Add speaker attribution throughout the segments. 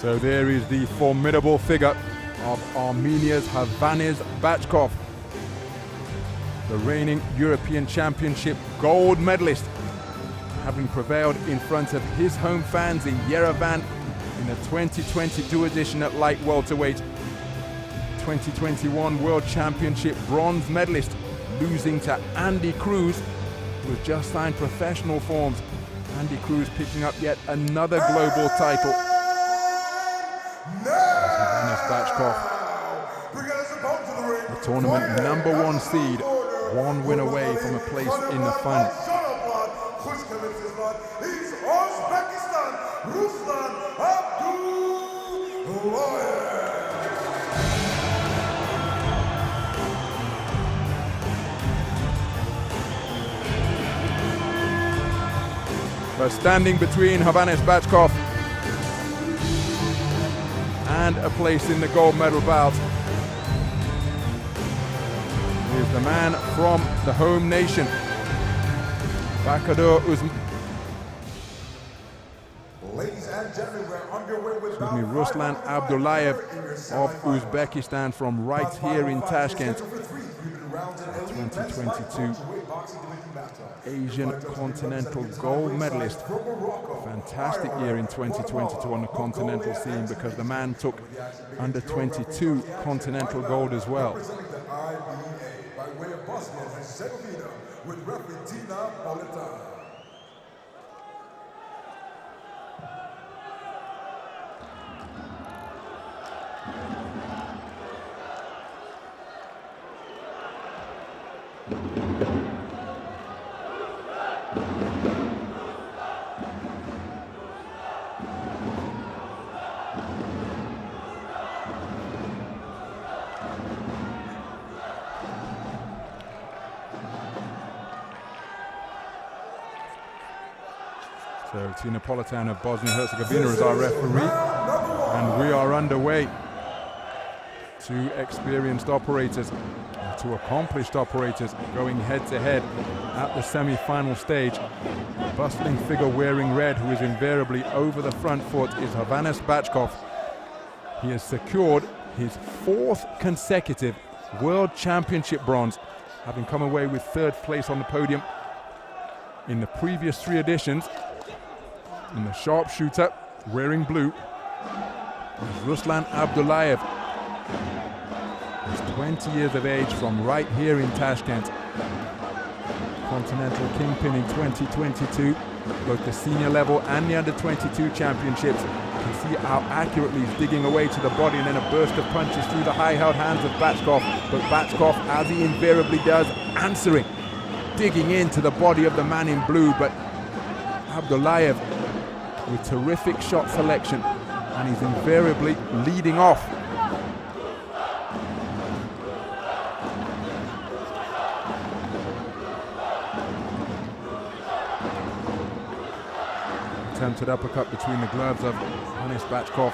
Speaker 1: So there is the formidable figure of Armenia's HOVHANNES BACHKOV, the reigning European Championship gold medalist, having prevailed in front of his home fans in Yerevan in the 2022 edition at light welterweight. 2021 World Championship bronze medalist, losing to Andy Cruz, who has just signed professional forms. Andy Cruz picking up yet another global title. HOVHANNES BACHKOV, the tournament #1 seed, one win away from a place in the final.
Speaker 2: He's Uzbekistan, Ruslan Abdullaev.
Speaker 1: But standing between HOVHANNES BACHKOV and a place in the gold medal bout is the man from the home nation, BACHKOV
Speaker 2: Ladies and gentlemen, we're underway with
Speaker 1: Ruslan Abdullaev of Uzbekistan, from right here in Tashkent. 2022 Asian Continental gold medalist. Fantastic year in 2022 on the continental scene, because the man took under 22 continental gold as well.
Speaker 2: Representing the IBA by way of Bosnia and Herzegovina with referee Tina Polita.
Speaker 1: So Tina Polita of Bosnia-Herzegovina is our referee, and we are underway. Two experienced operators, two accomplished operators, going head-to-head at the semi-final stage. The bustling figure wearing red, who is invariably over the front foot, is HOVHANNES BACHKOV. He has secured his 4th consecutive World Championship bronze, having come away with 3rd place on the podium in the previous 3 editions. And the sharpshooter, wearing blue, is Ruslan Abdullaev. He's 20 years of age, from right here in Tashkent. Continental kingpin in 2022, both the senior level and the under-22 championships. You can see how accurately he's digging away to the body, and then a burst of punches through the high-held hands of BACHKOV. But BACHKOV, as he invariably does, answering, digging into the body of the man in blue. But Abdullaev with terrific shot selection, and he's invariably leading off. Attempted uppercut between the gloves of HOVHANNES BACHKOV.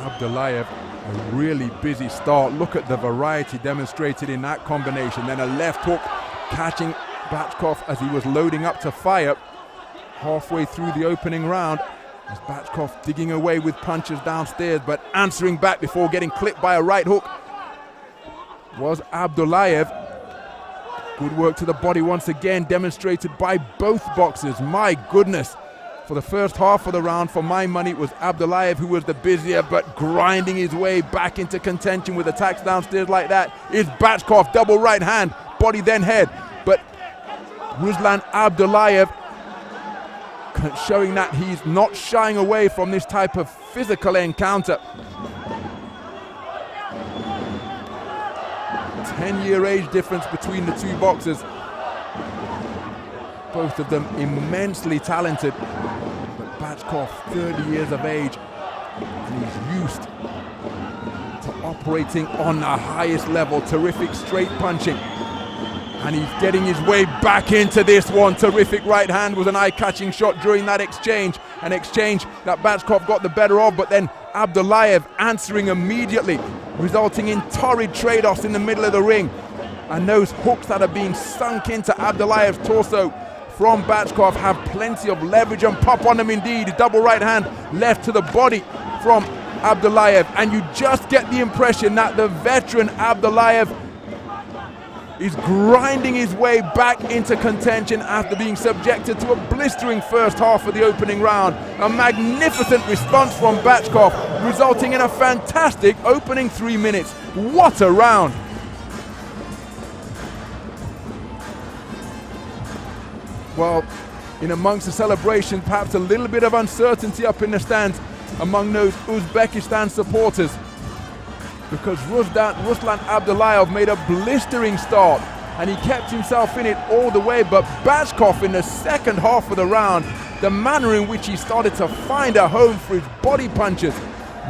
Speaker 1: Abdullaev, a really busy start. Look at the variety demonstrated in that combination. Then a left hook catching BACHKOV as he was loading up to fire halfway through the opening round, as BACHKOV digging away with punches downstairs, but answering back before getting clipped by a right hook was Abdullaev. Good work to the body once again, demonstrated by both boxers. My goodness, for the first half of the round, for my money, it was Abdullaev who was the busier, but grinding his way back into contention with attacks downstairs like that is BACHKOV. Double right hand, body then head, but Ruslan Abdullaev showing that he's not shying away from this type of physical encounter. 10-year age difference between the two boxers. Both of them immensely talented, but BACHKOV 30 years of age, and he's used to operating on the highest level. Terrific straight punching, and he's getting his way back into this one. Terrific right hand was an eye-catching shot during that exchange. An exchange that BACHKOV got the better of, but then Abdullaev answering immediately, resulting in torrid trade-offs in the middle of the ring. And those hooks that are being sunk into Abdullaev's torso, from Bachkov have plenty of leverage and pop on them indeed. Double right hand left to the body from Abdullaev, and you just get the impression that the veteran Abdullaev is grinding his way back into contention after being subjected to a blistering first half of the opening round. A magnificent response from Bachkov, resulting in a fantastic opening 3 minutes. What a round! Well, in amongst the celebration, perhaps a little bit of uncertainty up in the stands among those Uzbekistan supporters, because Ruslan Abdullaev made a blistering start and he kept himself in it all the way, but Bachkov in the second half of the round, the manner in which he started to find a home for his body punches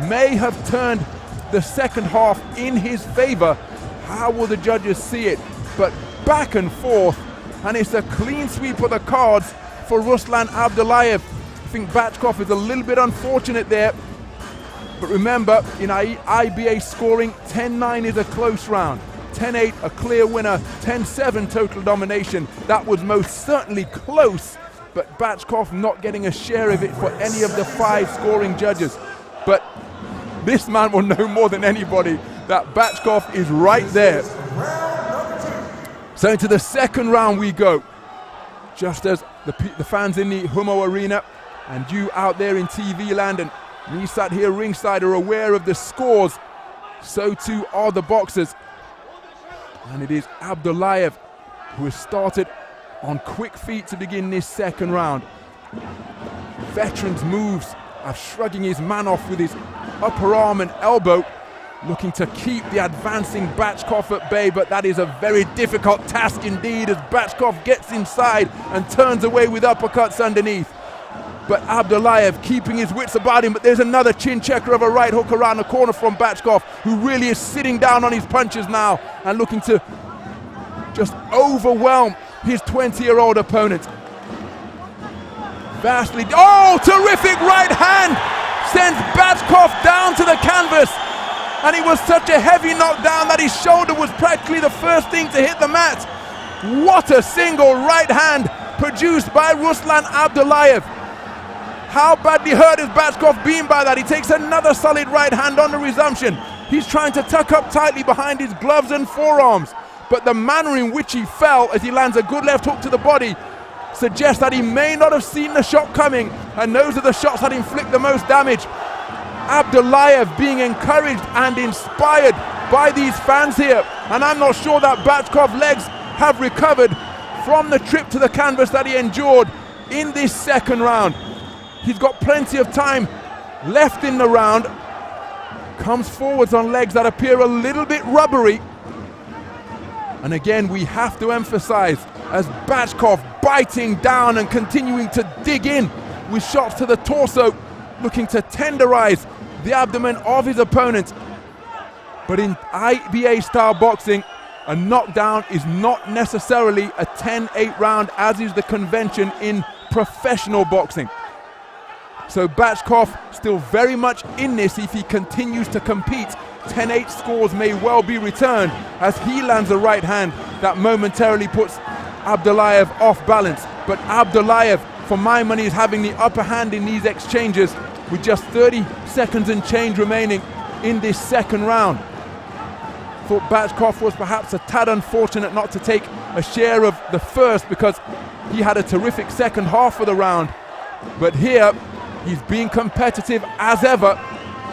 Speaker 1: may have turned the second half in his favor. How will the judges see it? But back and forth, and it's a clean sweep of the cards for Ruslan Abdullaev. I think Bachkov is a little bit unfortunate there. But remember, in IBA scoring, 10-9 is a close round. 10-8, a clear winner. 10-7, total domination. That was most certainly close, but Bachkov not getting a share of it for any of the 5 scoring judges. But this man will know more than anybody that Bachkov is right there. So into the second round we go. Just as the fans in the Humo Arena and you out there in TV land and me sat here ringside are aware of the scores, so too are the boxers. And it is Abdullaev who has started on quick feet to begin this second round. Veteran's moves of shrugging his man off with his upper arm and elbow, looking to keep the advancing Bachkov at bay, but that is a very difficult task indeed as Bachkov gets inside and turns away with uppercuts underneath. But Abdullaev keeping his wits about him, but there's another chin checker of a right hook around the corner from Bachkov, who really is sitting down on his punches now and looking to just overwhelm his 20-year-old opponent. Vastly, oh, terrific right hand sends Bachkov down to the canvas, and it was such a heavy knockdown that his shoulder was practically the first thing to hit the mat. What a single right hand produced by Ruslan Abdullaev. How badly hurt is Bachkov being by that? He takes another solid right hand on the resumption. He's trying to tuck up tightly behind his gloves and forearms, but the manner in which he fell as he lands a good left hook to the body suggests that he may not have seen the shot coming, and those are the shots that inflict the most damage. Abdullaev being encouraged and inspired by these fans here, and I'm not sure that Bachkov's legs have recovered from the trip to the canvas that he endured in this second round. He's got plenty of time left in the round. Comes forwards on legs that appear a little bit rubbery. And again, we have to emphasize, as Bachkov biting down and continuing to dig in with shots to the torso, looking to tenderize the abdomen of his opponent. But in IBA style boxing, a knockdown is not necessarily a 10-8 round, as is the convention in professional boxing. So Bachkov still very much in this. If he continues to compete, 10-8 scores may well be returned as he lands a right hand that momentarily puts Abdullaev off balance. But Abdullaev, for my money, is having the upper hand in these exchanges with just 30 seconds and change remaining in this second round. Thought Bachkov was perhaps a tad unfortunate not to take a share of the first, because he had a terrific second half of the round. But here, he's being competitive as ever,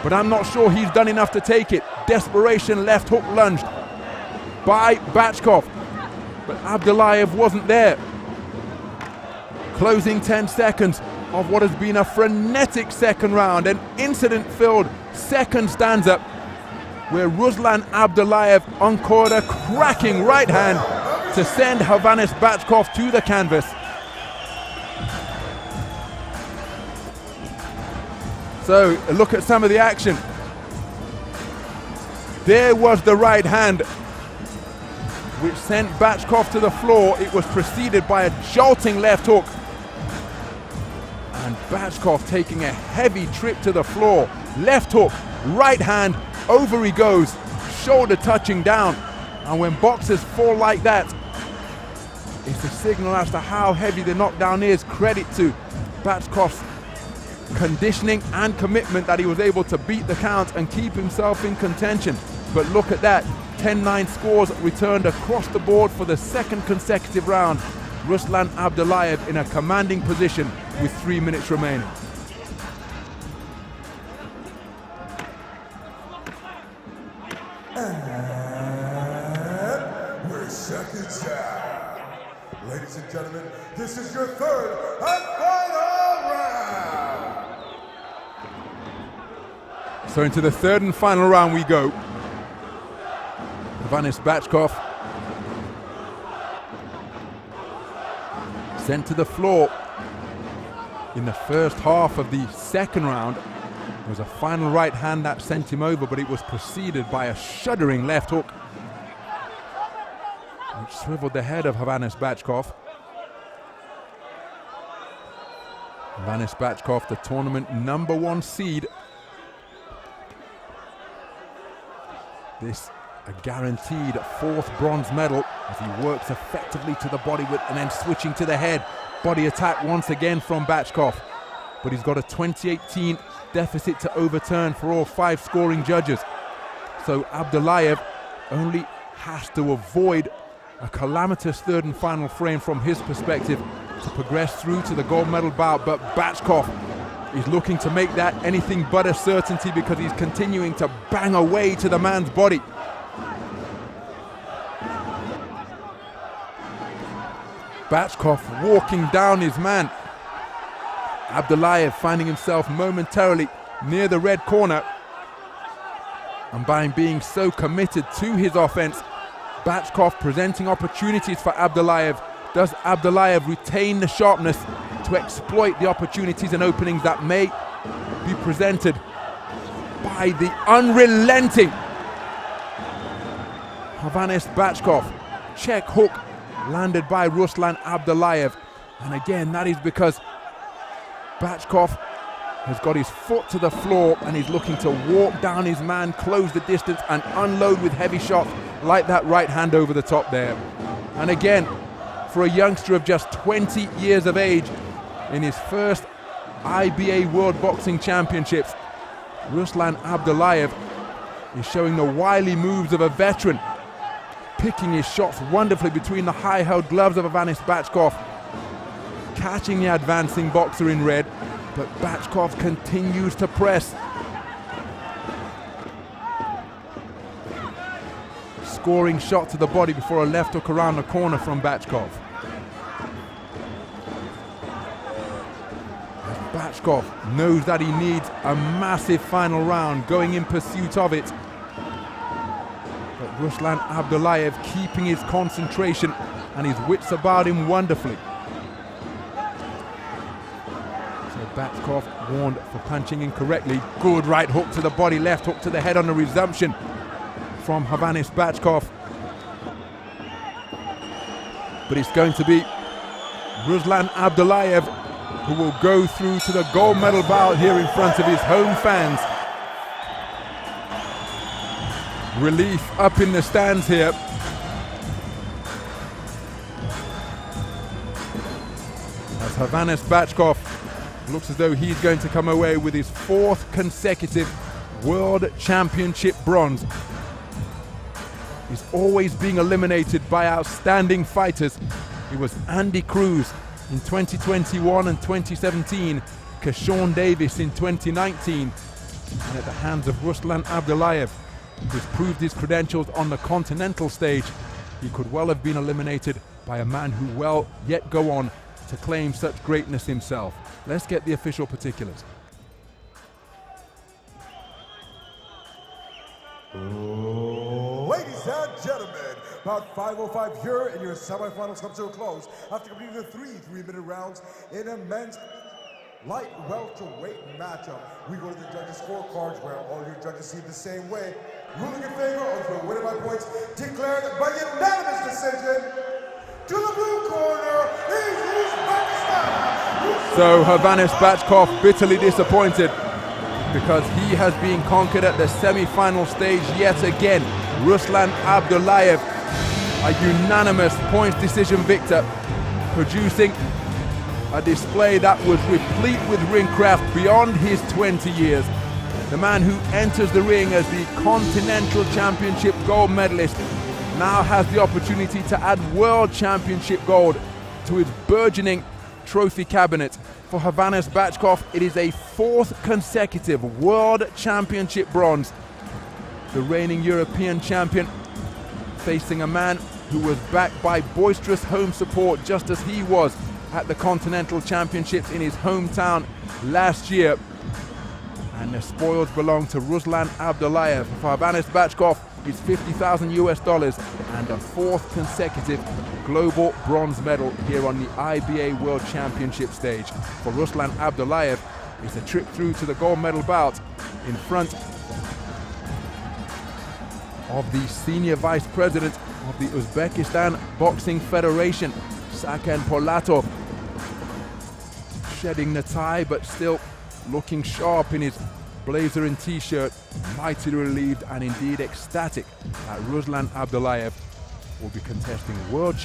Speaker 1: but I'm not sure he's done enough to take it. Desperation left hook lunged by Bachkov, but Abdullaev wasn't there. Closing 10 seconds of what has been a frenetic second round, an incident-filled second stanza where Ruslan Abdullaev encored a cracking right hand to send Hovhannes Bachkov to the canvas. So a look at some of the action. There was the right hand which sent Bachkov to the floor. It was preceded by a jolting left hook. And Bachkov taking a heavy trip to the floor. Left hook, right hand, over he goes, shoulder touching down. And when boxers fall like that, It's a signal as to how heavy the knockdown is. Credit to BACHKOV's conditioning and commitment that he was able to beat the count and keep himself in contention. But look at that, 10-9 scores returned across the board for the second consecutive round. Ruslan Abdullaev in a commanding position with 3 minutes remaining.
Speaker 2: And we're seconds down. Ladies and gentlemen, this is your third and final round.
Speaker 1: So into the third and final round we go. Hovhannes BACHKOV sent to the floor in the first half of the second round. There was a final right hand that sent him over, but it was preceded by a shuddering left hook, which swiveled the head of Hovhannes BACHKOV. Hovhannes BACHKOV, the tournament #1 seed. This a guaranteed 4th bronze medal as he works effectively to the body and then switching to the head. Body attack once again from BACHKOV, but he's got a 2018 deficit to overturn for all 5 scoring judges. So Abdullaev only has to avoid a calamitous third and final frame from his perspective to progress through to the gold medal bout, but BACHKOV is looking to make that anything but a certainty because he's continuing to bang away to the man's body. BACHKOV walking down his man. Abdullaev finding himself momentarily near the red corner, and by being so committed to his offense, BACHKOV presenting opportunities for Abdullaev. Does Abdullaev retain the sharpness to exploit the opportunities and openings that may be presented by the unrelenting Hovhannes BACHKOV? Check hook landed by Ruslan Abdullaev, and again that is because BACHKOV has got his foot to the floor and he's looking to walk down his man, close the distance and unload with heavy shots like that right hand over the top there. And again, for a youngster of just 20 years of age, in his first IBA World Boxing Championships, Ruslan Abdullaev is showing the wily moves of a veteran, picking his shots wonderfully between the high-held gloves of Hovhannes BACHKOV, catching the advancing boxer in red, but BACHKOV continues to press. Scoring shot to the body before a left hook around the corner from BACHKOV. BACHKOV knows that he needs a massive final round, going in pursuit of it. But Ruslan Abdullaev keeping his concentration and his wits about him wonderfully. So BACHKOV warned for punching incorrectly. Good right hook to the body, left hook to the head on the resumption from Hovhannes BACHKOV. But it's going to be Ruslan Abdullaev who will go through to the gold medal bout here in front of his home fans. Relief up in the stands here. As Hovhannes BACHKOV looks as though he's going to come away with his 4th consecutive World Championship bronze. He's always being eliminated by outstanding fighters. It was Andy Cruz in 2021 and 2017, Kershawn Davis in 2019, and at the hands of Ruslan Abdullaev, who's proved his credentials on the continental stage, he could well have been eliminated by a man who will yet go on to claim such greatness himself. Let's get the official particulars.
Speaker 2: Ladies and gentlemen, about 5:05 here, and your semifinals come to a close after completing the 3-minute rounds in a men's light welterweight matchup. We go to the judges' scorecards where all your judges see it the same way. Ruling in favor of the winner by points declared by unanimous decision. To the blue corner is Uzbekistan.
Speaker 1: So Hovhannes BACHKOV bitterly disappointed because he has been conquered at the semi-final stage yet again. Ruslan Abdullaev a unanimous points decision victor, producing a display that was replete with ring craft beyond his 20 years. The man who enters the ring as the Continental Championship gold medalist now has the opportunity to add World Championship gold to his burgeoning trophy cabinet. For Hovhannes BACHKOV, it is a 4th consecutive World Championship bronze. The reigning European champion facing a man who was backed by boisterous home support just as he was at the Continental Championships in his hometown last year. And the spoils belong to Ruslan ABDULLAEV. For Hovhannes BACHKOV, it's $50,000 US and a 4th consecutive global bronze medal here on the IBA World Championship stage. For Ruslan ABDULLAEV, it's a trip through to the gold medal bout in front of the senior vice president of the Uzbekistan Boxing Federation, Saken Polatov, shedding the tie but still looking sharp in his blazer and t-shirt, mightily relieved and indeed ecstatic that Ruslan ABDULLAEV will be contesting World Championship